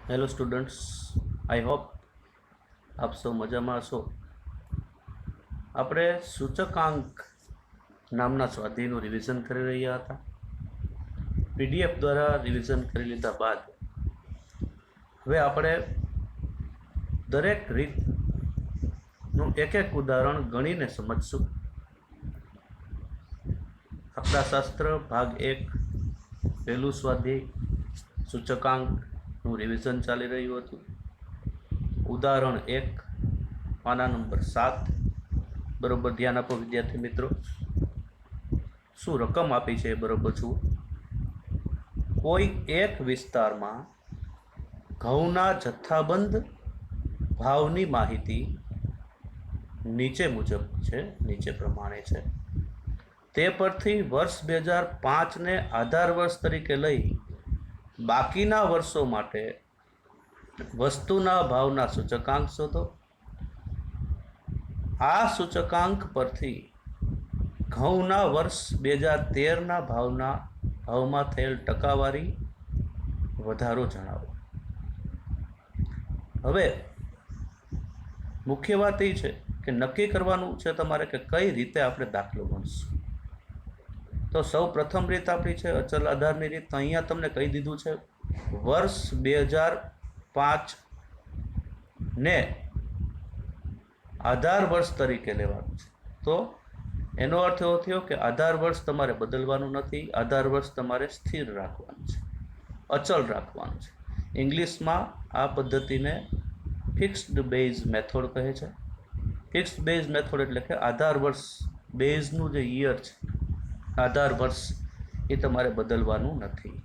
Hello students, I hope આપ સૌ મજામાં હશો. આપણે સૂચકાંક નામના સ્વાધ્યાયનું રિવિઝન કરી રહ્યા હતા. પીડીએફ દ્વારા રિવિઝન કરી લીધા બાદ હવે આપણે દરેક રીતનું એક એક ઉદાહરણ ગણીને સમજશું. આંકડાશાસ્ત્ર ભાગ 1 પહેલું સ્વાધ્યાય સૂચકાંકનું રિવિઝન ચાલી રહ્યું હતું. ઉદાહરણ 1 પાના નંબર 7. બરોબર ધ્યાન આપો વિદ્યાર્થી મિત્રો. શું રકમ આપી છે એ બરોબર જુઓ. કોઈ એક વિસ્તારમાં ઘઉંના જથ્થાબંધ ભાવની માહિતી નીચે મુજબ છે, નીચે પ્રમાણે છે. તે પરથી વર્ષ 2005ને આધાર વર્ષ તરીકે લઈ બાકીના વર્ષો માટે વસ્તુના ભાવના સૂચકાંક શોધો. આ સૂચકાંક પરથી ઘઉંના વર્ષ 2013ના ભાવમાં થયેલ ટકાવારી વધારો જણાવો. હવે મુખ્ય વાત એ છે કે નક્કી કરવાનું છે તમારે કે કઈ રીતે આપણે દાખલો ગણશું. તો સૌ પ્રથમ રીત આપણી છે અચલ આધારની રીત. અહીંયા તમને કહી દીધું છે વર્ષ 2005 ને આધાર વર્ષ તરીકે લેવાનું છે. તો એનો અર્થ એવો થયો કે આધાર વર્ષ તમારે બદલવાનું નથી, આધાર વર્ષ તમારે સ્થિર રાખવાનું છે, અચલ રાખવાનું છે. ઇંગ્લિશમાં આ પદ્ધતિને ફિક્સ્ડ બેઝ મેથડ કહે છે. ફિક્સ્ડ બેઝ મેથડ એટલે કે આધાર વર્ષ બેઝનું જે યર છે, આધાર વર્ષ એ તમારે બદલવાનું નથી.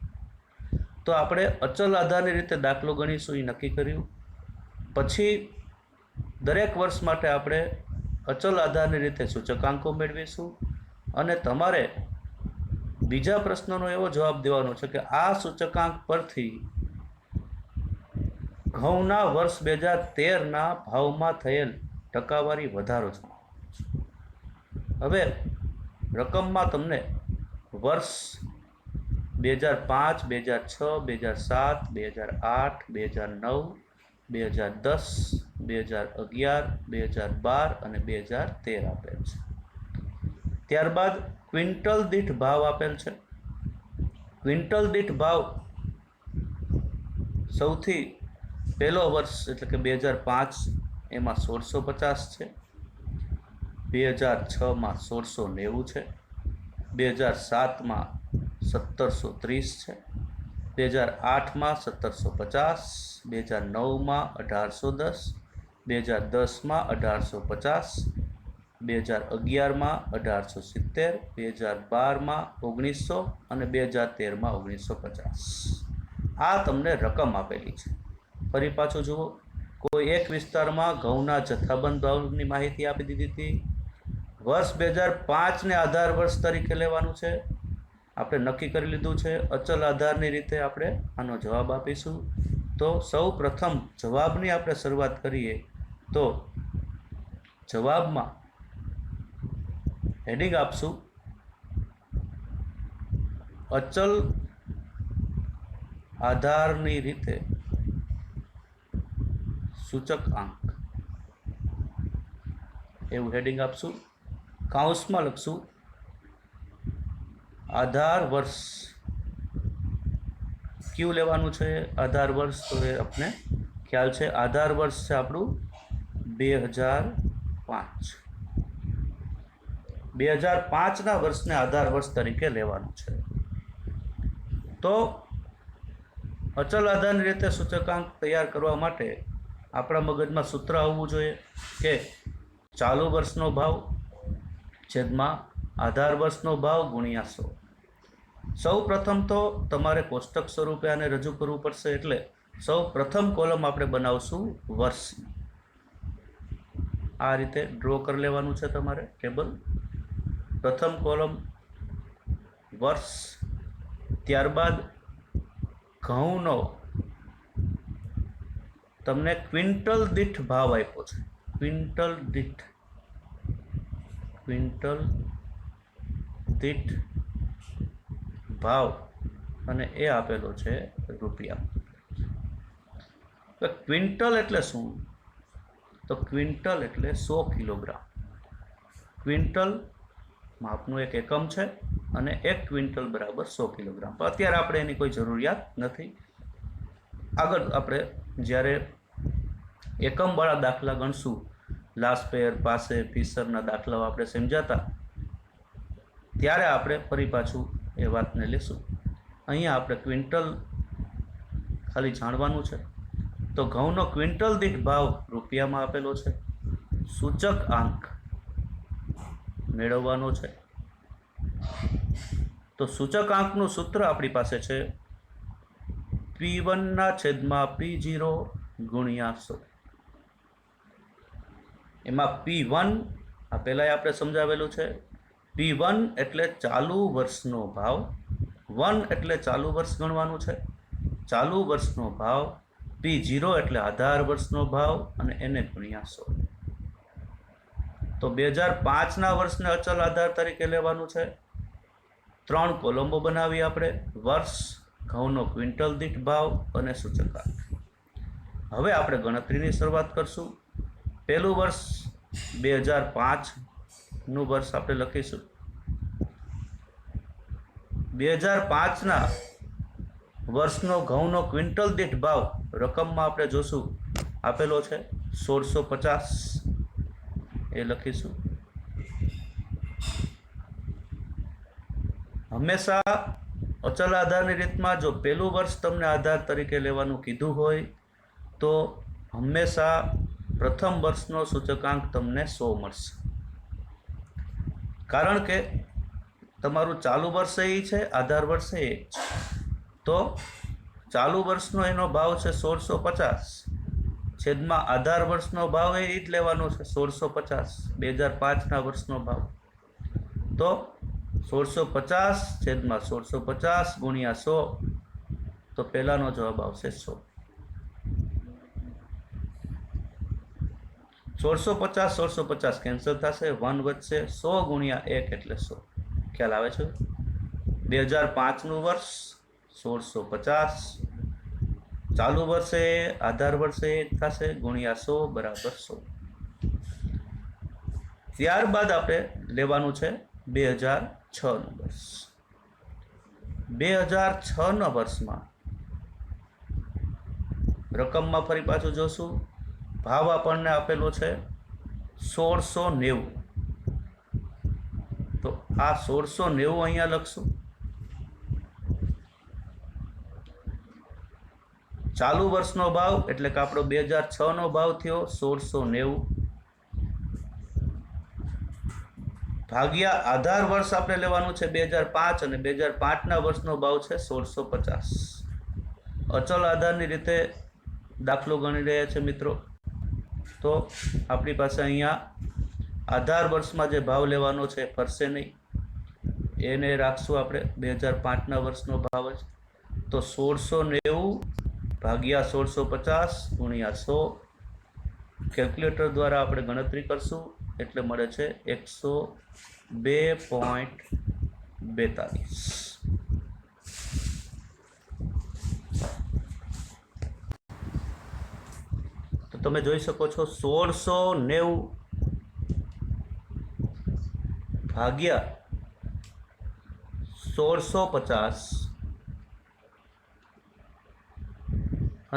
તો આપણે અચલ આધારની રીતે દાખલો ગણીશું એ નક્કી કર્યું. પછી દરેક વર્ષ માટે આપણે અચલ આધારની રીતે સૂચકાંકો મેળવીશું અને તમારે બીજા પ્રશ્નનો એવો જવાબ દેવાનો છે કે આ સૂચકાંક પરથી ઘઉંના વર્ષ 2013ના ભાવમાં થયેલ ટકાવારી વધારો જણાવવાનો છે. હવે રકમમાં તમને વર્ષ 2005, 2006, 2007, 2008, 2009, 2010, 2011, 2012 અને 2013 આપેલ છે. ત્યારબાદ ક્વિન્ટલ દીઠ ભાવ આપેલ છે. ક્વિન્ટલ દીઠ ભાવ સૌથી પહેલો વર્ષ એટલે કે 2005 એમાં 1650 છે, 2006માં 1690 છે, 2007માં 1730 છે, 2008માં 1750, 2009માં 1810, 2010માં 1850, 2011માં 1870, 2012માં 1900 અને 2013માં 1950. આ તમને રકમ આપેલી છે. ફરી પાછું જુઓ, કોઈ એક વિસ્તારમાં ઘઉંના જથ્થાબંધ ભાવની માહિતી આપી દીધી હતી. વર્ષ 2005ને આધાર વર્ષ તરીકે લેવાનું છે. આપણે નક્કી કરી લીધું છે. અચલ આધારની રીતે આપણે આનો જવાબ આપીશું. તો સૌ પ્રથમ જવાબની આપણે શરૂઆત કરીએ તો જવાબમાં હેડિંગ આપશું અચલ આધારની રીતે સૂચકાંક, એવું હેડિંગ આપશું. કાઉન્સમાં લખશું આધાર વર્ષ. ક્યુ લેવાનું છે આધાર વર્ષ? તો એ આપણે ખ્યાલ છે. આધાર વર્ષ છે આપણું 2005. 2005ના વર્ષને આધાર વર્ષ તરીકે લેવાનું છે. તો અચલ આધારની રીતે સૂચકાંક તૈયાર કરવા માટે આપણા મગજમાં સૂત્ર આવવું જોઈએ કે ચાલુ વર્ષનો ભાવ છેદમાં આધાર વર્ષનો ભાવ ગુણ્યા 100. સૌ પ્રથમ તો તમારે કોષ્ટક સ્વરૂપે આને રજૂ કરવું પડશે. એટલે સૌ પ્રથમ કોલમ આપણે બનાવશું વર્ષની. આ રીતે ડ્રો કરી લેવાનું છે તમારે ટેબલ. પ્રથમ કોલમ વર્ષ, ત્યારબાદ ઘઉંનો તમને ક્વિન્ટલ દીઠ ભાવ આપ્યો છે. ક્વિન્ટલ દીઠ ભાવ અને એ આપેલો છે રૂપિયા. તો ક્વિન્ટલ એટલે શું? તો ક્વિન્ટલ એટલે 100 કિલોગ્રામ. ક્વિન્ટલ માપનું એક એકમ છે અને 1 ક્વિન્ટલ બરાબર 100 કિલોગ્રામ. પણ અત્યારે આપણે એની કોઈ જરૂરિયાત નથી. આગળ આપણે જ્યારે એકમવાળા દાખલા ગણશું, લાસ્પેર, પાસે, ફિશરના દાખલાઓ આપણે સમજાતા, ત્યારે આપણે ફરી પાછું એ વાતને લેશું. અહીંયા આપણે ક્વિન્ટલ ખાલી જાણવાનું છે. તો ઘઉંનો ક્વિન્ટલ દીઠ ભાવ રૂપિયામાં આપેલો છે. સૂચક આંક મેળવવાનો છે. તો સૂચક આંકનું સૂત્ર આપણી પાસે છે P1/P0 ગુણ્યા 100. એમાં P1 આ પહેલાં આપણે સમજાવેલું છે. P1 એટલે ચાલુ વર્ષનો ભાવ, 1 એટલે ચાલુ વર્ષ ગણવાનું છે, ચાલુ વર્ષનો ભાવ, P0 એટલે આધાર વર્ષનો ભાવ અને એને ગુણ્યા 100. તો 2005ના વર્ષને અચલ આધાર તરીકે લેવાનું છે. 3 કોલમો બનાવી આપણે, વર્ષ, ઘઉંનો ક્વિન્ટલ દીઠ ભાવ અને સૂચકાંક. હવે આપણે ગણતરીની શરૂઆત કરશું. પહેલું વર્ષ 2005નું વર્ષ આપણે લખીશું. 2005ના વર્ષનો ઘઉંનો ક્વિન્ટલ દીઠ ભાવ રકમમાં આપણે જોશું આપેલો છે 1650, એ લખીશું. હંમેશા અચલ આધારની રીતમાં જો પહેલું વર્ષ તમને આધાર તરીકે લેવાનું કીધું હોય તો હંમેશા પ્રથમ વર્ષનો સૂચકાંક તમને 100 મળશે. કારણ કે તમારું ચાલુ વર્ષ એ છે, આધાર વર્ષ એ છે. તો ચાલુ વર્ષનો એનો ભાવ છે 1650, છેદમાં આધાર વર્ષનો ભાવ એ જ લેવાનો છે 1650, 2005ના વર્ષનો ભાવ. તો 1650 છેદમાં 1650 ગુણ્યા 100, તો પહેલાનો જવાબ આવશે 100. 1650 કેન્સલ થશે, 1 વધશે, 100 ગુણ્યા 1 એટલે 100. ખ્યાલ આવે છે? 2005નું વર્ષ 1650, ચાલુ વર્ષે આધાર વર્ષે થશે, ગુણ્યા 100 બરાબર 100. ત્યારબાદ આપણે લેવાનું છે 2006નું વર્ષ. 2006ના વર્ષમાં રકમમાં ફરી પાછું જોશું. ભાવ આપણને આપેલો છે 1690. તો આ 1690 અહીંયા લખશું. ચાલુ વર્ષનો ભાવ એટલે કે આપણો 2006નો ભાવ થયો 1690, ભાગ્યા આધાર વર્ષ આપણે લેવાનું છે 2005, અને 2005ના વર્ષનો ભાવ છે 1650. અચલ આધારની રીતે દાખલો ગણી રહ્યા છે મિત્રો. તો આપણી પાસે અહીંયા આધાર વર્ષમાં જે ભાવ લેવાનો છે ફરશે નહીં, એને રાખશું આપણે 2005ના વર્ષનો ભાવ જ. તો 1690 ભાગ્યા 1650 ગુણ્યા 100, કેલ્ક્યુલેટર દ્વારા આપણે ગણતરી કરશું એટલે મળે છે 102.42. તો તમે જોઈ શકો છો 1690 ભાગ્યા 1650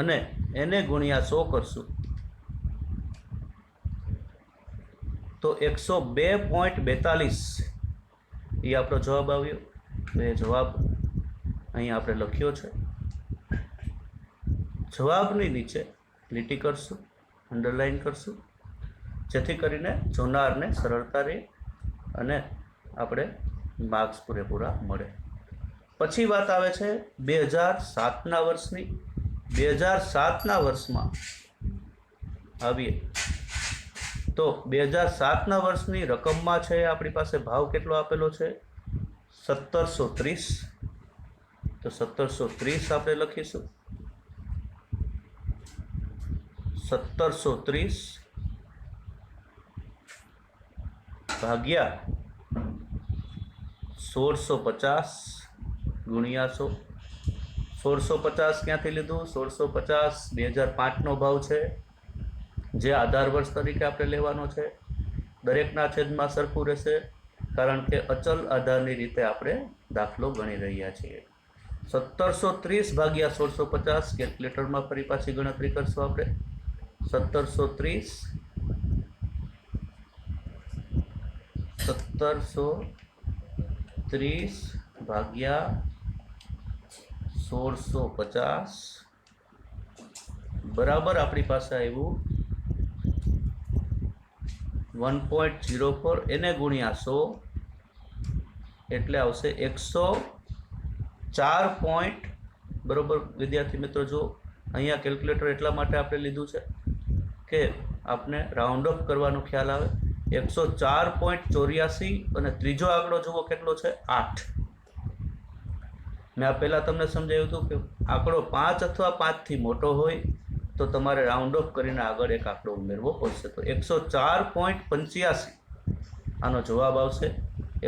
અને એને ગુણ્યા 100 કરશું તો 102.42 એ આપણો જવાબ આવ્યો. તો એ જવાબ અહીં આપણે લખ્યો છે. જવાબની નીચે લીટી કરશું, અંડરલાઈન કરશું, જેથી કરીને જોનારને સરળતા રહે અને આપણે માર્ક્સ પૂરેપૂરા મળે. પછી વાત આવે છે 2007ના વર્ષની. 2007ના વર્ષમાં આવીએ તો 2007ના વર્ષની રકમમાં છે આપણી પાસે ભાવ કેટલો આપેલો છે 1730. તો 1730 આપણે લખીશું. 1730 ભાગ્યા 1650 ગુણ્યા 100. 1650 ક્યાંથી લીધું? 1650 2005નો ભાવ છે, જે આધાર વર્ષ તરીકે આપણે લેવાનો છે. દરેકના છેદમાં સરખું રહેશે, કારણ કે અચલ આધારની રીતે આપણે દાખલો ગણી રહ્યા છીએ. 1730 ભાગ્યા 1650, કેલ્ક્યુલેટરમાં ફરી પાછી ગણતરી કરશું આપણે. 1730 ભાગ્યા 1650 બરાબર આપણી પાસે આવ્યું 1.04, એને ગુણ્યા 100 એટલે આવશે 104 બરોબર. વિદ્યાર્થી મિત્રો, જો અહીંયા કેલ્ક્યુલેટર એટલા માટે આપણે લીધું છે કે આપણે રાઉન્ડ ઓફ કરવાનો ખ્યાલ આવે. 104.84 અને ત્રીજો આંકડો જુઓ કેટલો છે? 8. મેં આ પહેલાં તમને સમજાવ્યું હતું કે આંકડો 5 અથવા 5થી મોટો હોય તો તમારે રાઉન્ડ ઓફ કરીને આગળ એક આંકડો ઉમેરવો પડશે. તો 104.85 આનો જવાબ આવશે.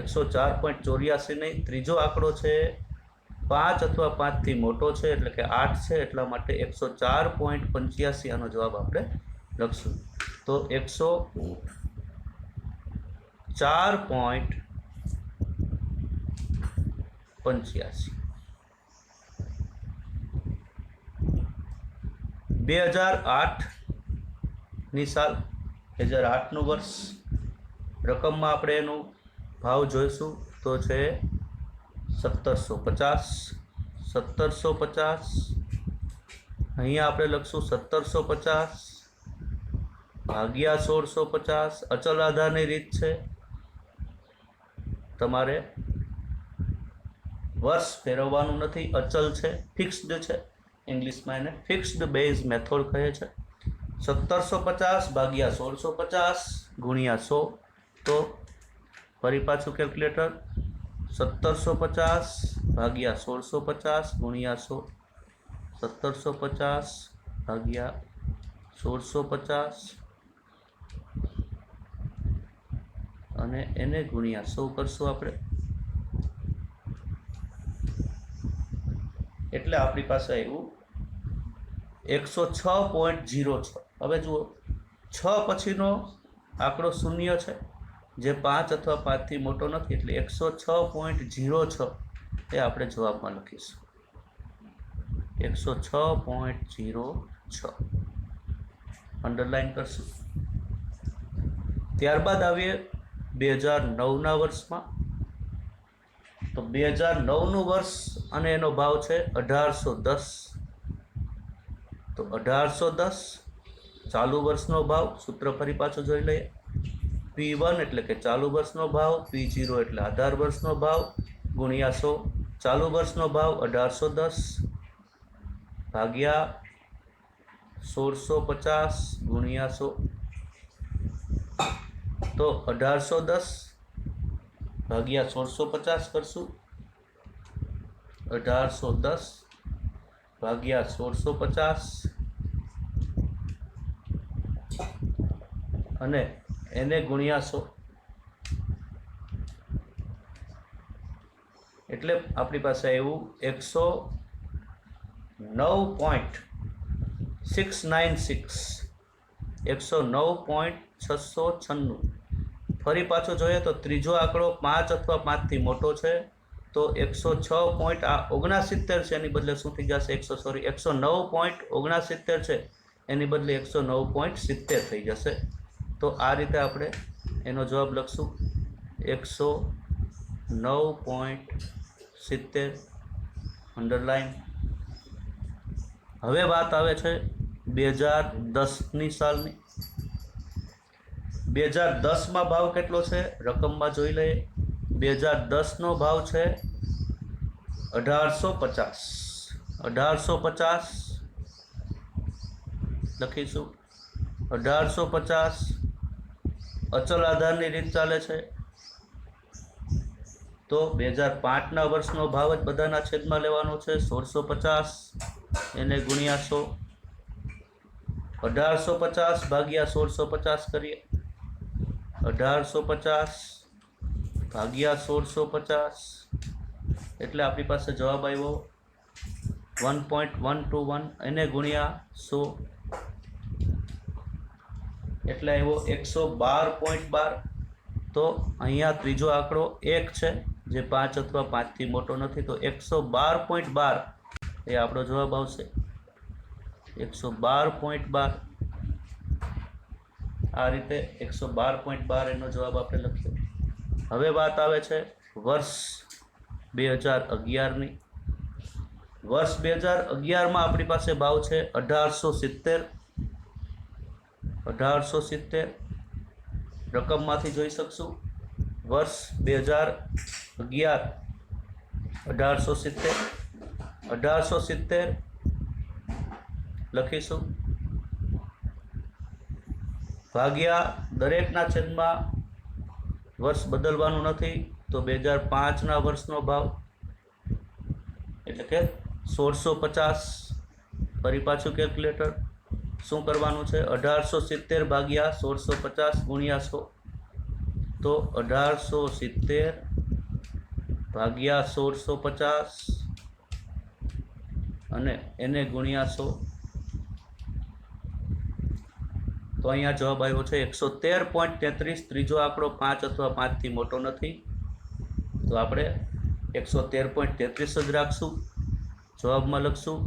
104.84 નહીં, ત્રીજો આંકડો છે 5 અથવા 5થી મોટો છે એટલે કે 8 છે, એટલા માટે 104.85 આનો જવાબ આપણે લખશું. તો 104.85. 2008ની સાલ, 2008નું વર્ષ. રકમમાં આપણે એનો ભાવ જોઈશું તો છે 1750. 1750 અહીંયા આપણે લખશું 1750 ભાગ્યા 1650. અચલ આધારની રીત છે, તમારે વર્ષ ફેરવવાનું નથી, અચલ છે, ફિક્સ્ડ છે. ઇંગ્લિશમાં એને ફિક્સ્ડ બેઝ મેથડ કહે છે. 1750 ભાગ્યા 1650 ગુણ્યા 100. તો ફરી પાછું કેલ્ક્યુલેટર. 1750 ભાગ્યા 1650 ગુણ્યા 100. 1750 ભાગ્યા 1650 અને એને ગુણ્યા 100 કરશું આપણે. એટલે આપણી પાસે આવ્યું 106.06. હવે જુઓ, 6 પછીનો આંકડો શૂન્ય છે, જે 5 અથવા 5થી મોટો નથી, એટલે 106.06 એ આપણે જવાબમાં લખીશું. 106.06 અંડરલાઈન કરશું. ત્યારબાદ આવીએ 2009ના વર્ષમાં. તો 2009નું વર્ષ અને એનો ભાવ છે 1810. તો 1810 ચાલુ વર્ષનો ભાવ, સૂત્ર ફરી પાછું જોઈ લઈએ. P1 એટલે કે ચાલુ વર્ષનો ભાવ, P0 એટલે આધાર વર્ષનો ભાવ, ગુણ્યા 100. ચાલુ વર્ષનો ભાવ 1810 ભાગ્યા 1650 ગુણ્યા 100. તો 1810 ભાગ્યા 1650 કરશું. 1810 ભાગ્યા 1650 અને એને ગુણ્યા 100. એટલે આપણી પાસે આવ્યું 109.696. 109.696. ફરી પાછો જોઈએ તો ત્રીજો આંકડો 5 અથવા 5થી મોટો છે, તો 106.69 છે, એની બદલે શું થઈ જશે? 109.69 છે, એની બદલે 109.70 થઈ જશે. તો આ રીતે આપણે એનો જવાબ લખશું 109.70 અંડરલાઈન. હવે વાત આવે છે 2010ની સાલની. 2010માં ભાવ કેટલો છે? રકમમાં જોઈ લઈએ. 2010નો ભાવ છે 1850. 1850 લખીશું. 1850 અચલ આધારની રીત ચાલે છે, તો 2005ના વર્ષનો ભાવ જ બધાના છેદમાં લેવાનો છે. 1650 એને ગુણ્યા 100. 1850 ભાગ્યા 1650 કરીએ. 1850 ભાગ્યા 1650 એટલે આપણી પાસે જવાબ આવ્યો 1.121 એને ગુણ્યા 100 એટલે આવ્યો 112.12। તો અહીંયા ત્રીજો આંકડો 1 છે, જે 5 અથવા 5 થી મોટો નથી, તો 112.12 એ આપણો જવાબ આવશે। 112.12 આ રીતે 112.12 એનો જવાબ આપણે લખ્યો। હવે વાત આવે છે વર્ષ 2011ની। વર્ષ 2011માં આપણી પાસે ભાવ છે 1870। રકમમાંથી જોઈ શકશું વર્ષ 2011 1870 લખીશું, ભાગ્યા દરેકના છેદમાં વર્ષ બદલવાનું નથી, તો 2005ના વર્ષનો ભાવ એટલે કે 1650। ફરી પાછું કેલ્ક્યુલેટર શું કરવાનું છે, 1870 ભાગ્યા 1650 ગુણ્યા 100, તો 1870 ભાગ્યા 1650 અને એને ગુણ્યા 100, તો અહીંયા જવાબ આવ્યો છે 113.33। ત્રીજો આંકડો 5 અથવા 5 થી મોટો નથી, તો આપણે 113.33 જ રાખશું। જવાબમાં લખશું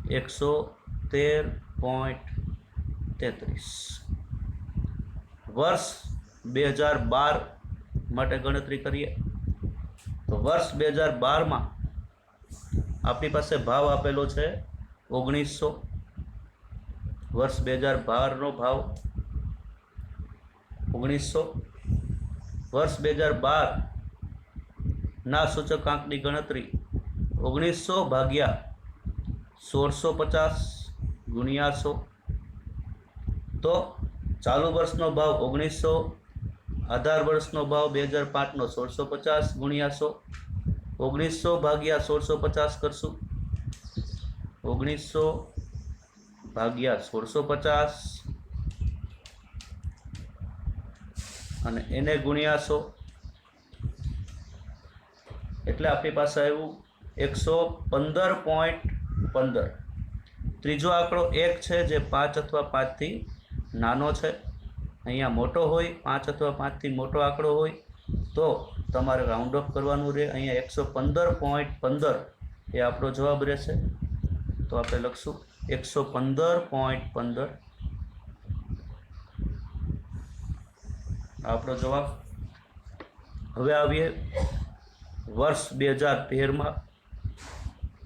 113.33। વર્ષ 2012 માટે ગણતરી કરીએ તો વર્ષ 2012માં આપણી પાસે ભાવ આપેલો છે 1900। વર્ષ 2012નો ભાવ 1900। વર્ષ 2012ના સૂચકાંકની ગણતરી 1900 ભાગ્યા 1650 ગુણ્યા 100, તો ચાલુ વર્ષનો ભાવ 1900, આધાર વર્ષનો ભાવ 2005નો 1650 ગુણ્યા 100, 1900 ભાગ્યા 1650 કરશું, 1900 ભાગ્યા 1650 અને એને ગુણ્યા 100, એટલે આપણી પાસે આવ્યું 115.15। ત્રીજો આંકડો 1 છે, જે 5 અથવા 5 થી નાનો છે। અહીંયા મોટો હોય, 5 અથવા 5 થી મોટો આંકડો હોય તો તમારે રાઉન્ડ ઓફ કરવાનું રહે। અહીંયા 115.15 એ આપણો જવાબ રહેશે, તો આપણે લખશું 115.15 આપણો જવાબ। હવે આવીએ વર્ષ 2013માં,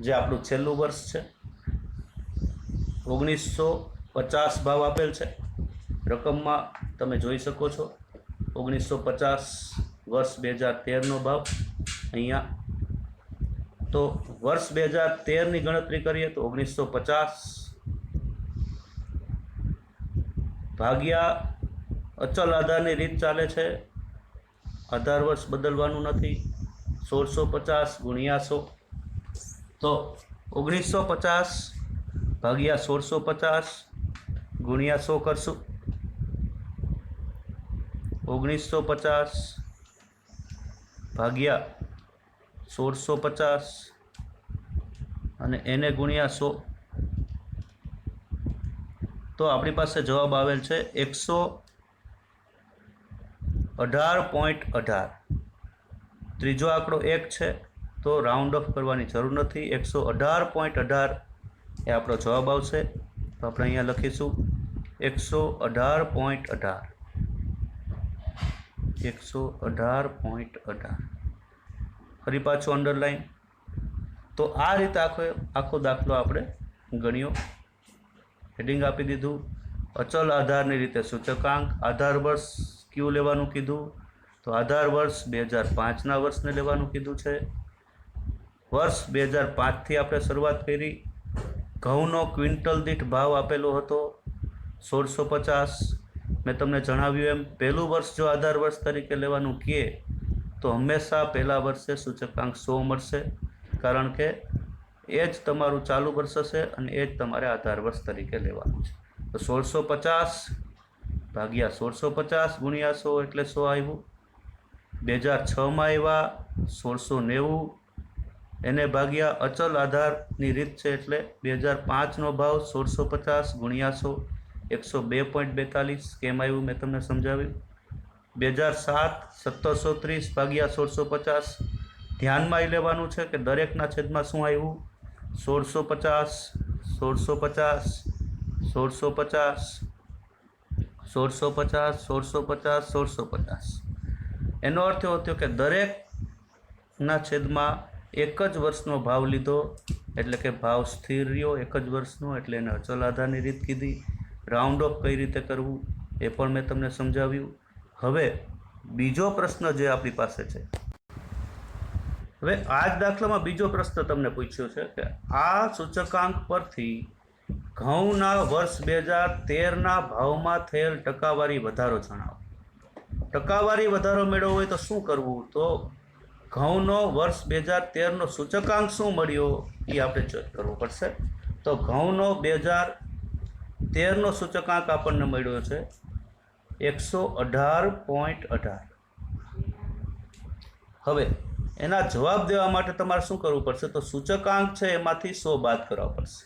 જે આપણું છેલ્લું વર્ષ છે। 1950 ભાવ આપેલ છે, રકમમાં તમે જોઈ શકો છો 1950 વર્ષ 2013નો ભાવ અહીંયા। તો વર્ષ 2013ની ગણતરી કરીએ તો 1950 ભાગ્યા અચલ આધારની રીત ચાલે છે, આધાર વર્ષ બદલવાનું નથી, 1650 ગુણ્યા 100, તો 1950 ભાગ્યા 1650 ગુણ્યા 100 કરશું, 1950 ભાગ્યા 1650 અને એને ગુણ્યા 100, તો આપણી પાસે જવાબ આવેલ છે 118.18। ત્રીજો આંકડો 1 છે, તો રાઉન્ડ ઓફ કરવાની જરૂર નથી, 118.18 એ આપણો જવાબ આવશે। તો આપણે અહીંયા લખીશું 118.18। 118.18 ફરી પાછું અંડરલાઈન। તો આ રીતે આખો દાખલો આપણે ગણ્યો। હેડિંગ આપી દીધું, અચલ આધારની રીતે સૂચકાંક, આધાર વર્ષ કયું લેવાનું કીધું, તો આધાર વર્ષ 2005ના વર્ષને લેવાનું કીધું છે। વર્ષ 2005થી આપણે શરૂઆત કરી। ઘઉંનો ક્વિન્ટલ દીઠ ભાવ આપેલો હતો 1650। મેં તમને જણાવ્યું એમ પહેલું વર્ષ જો આધાર વર્ષ તરીકે લેવાનું કહે તો હંમેશા પહેલા વર્ષે સૂચકાંક 100 મળશે, કારણ કે એ જ તમારું ચાલુ વર્ષ હશે અને એ જ તમારે આધાર વર્ષ તરીકે લેવાનું છે। તો 1650 ભાગ્યા 1650 ગુણ્યા 100 એટલે 100 આવ્યું। 2006માં આવ્યા 1690 એને ભાગ્યા અચલ આધારની રીત છે, એટલે 2005નો ભાવ 1650 ગુણ્યા 100 102.42. કેમ આવ્યું મેં તમને સમજાવ્યું. 2007 1730 ભાગ્યા 1650. ધ્યાનમાં એ લેવાનું છે કે દરેકના છેદમાં શું આવ્યું? 1650 1650 1650 1650 1650 1650. એનો અર્થ એવો થયો કે દરેકના છેદમાં એક જ વર્ષનો ભાવ લીધો, એટલે કે ભાવ સ્થિર રહ્યો એક જ વર્ષનો, એટલે એને અચલ આધારની રીત કીધી. રાઉન્ડ ઓફ કઈ રીતે કરવું એ પણ મેં તમને સમજાવ્યું. હવે બીજો પ્રશ્ન જે આપણી પાસે છે, હવે આ જ દાખલામાં બીજો પ્રશ્ન તમને પૂછ્યો છે કે આ સૂચકાંક પરથી ઘઉંના વર્ષ 2013ના ભાવમાં થયેલ ટકાવારી વધારો જણાવો. ટકાવારી વધારો મેળવવો હોય તો શું કરવું? તો ઘઉંનો વર્ષ 2013નો સૂચકાંક શું મળ્યો એ આપણે ચેક કરવો પડશે. તો ઘઉંનો 2013નો સૂચકાંક આપણને મળ્યો છે 118.18. હવે એના જવાબ દેવા માટે તમારે શું કરવું પડશે? તો સૂચકાંક છે એમાંથી 100 બાદ કરવા પડશે.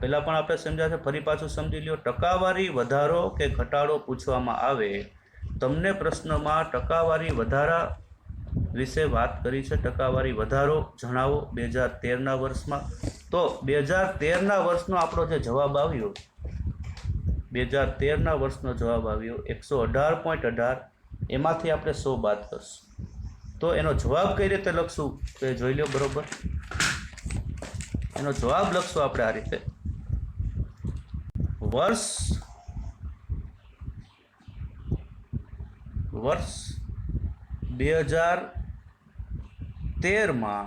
પહેલાં પણ આપણે સમજ્યા છે, ફરી પાછું સમજી લ્યો. ટકાવારી વધારો કે ઘટાડો પૂછવામાં આવે, તમને પ્રશ્નમાં ટકાવારી વધારા વિશે વાત કરી છે. ટકાવારી વધારો જણાવો 2013ના વર્ષમાં. તો 2013ના વર્ષનો આપણો જે જવાબ આવ્યો, 2013ના વર્ષનો જવાબ આવ્યો 118.18. એમાંથી આપણે 100 બાદ કરશું. તો એનો જવાબ કઈ રીતે લખશું તો એ જોઈ લો બરોબર. એનો જવાબ લખશું આપણે આ રીતે: વર્ષ 2013માં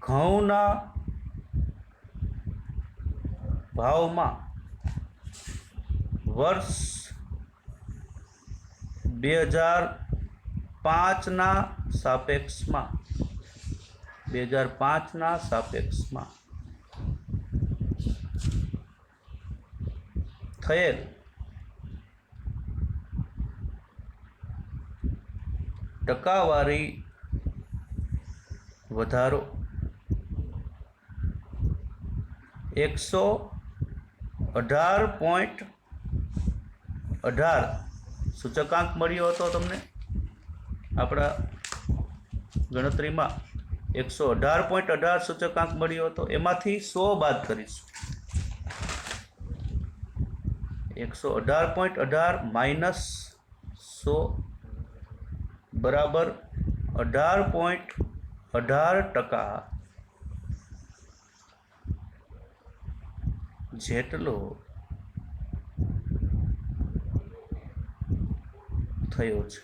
ઘઉંના ભાવમાં વર્ષ 2005ના સાપેક્ષમાં થયેલ ટકાવારી વધારો 118.18 સૂચકાંક મળ્યો હતો તમને આપણા ગણતરીમાં. 118.18 સૂચકાંક મળ્યો હતો. એમાંથી 100 બાદ કરીશું. 118.18 માઇનસ 100 બરાબર 18.18% જેટલો થયો છે.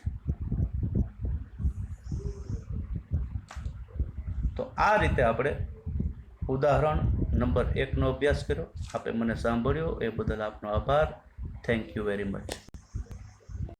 તો આ રીતે આપણે ઉદાહરણ નંબર 1નો અભ્યાસ કર્યો. આપે મને સાંભળ્યો એ બદલ આપનો આભાર. Thank you very much.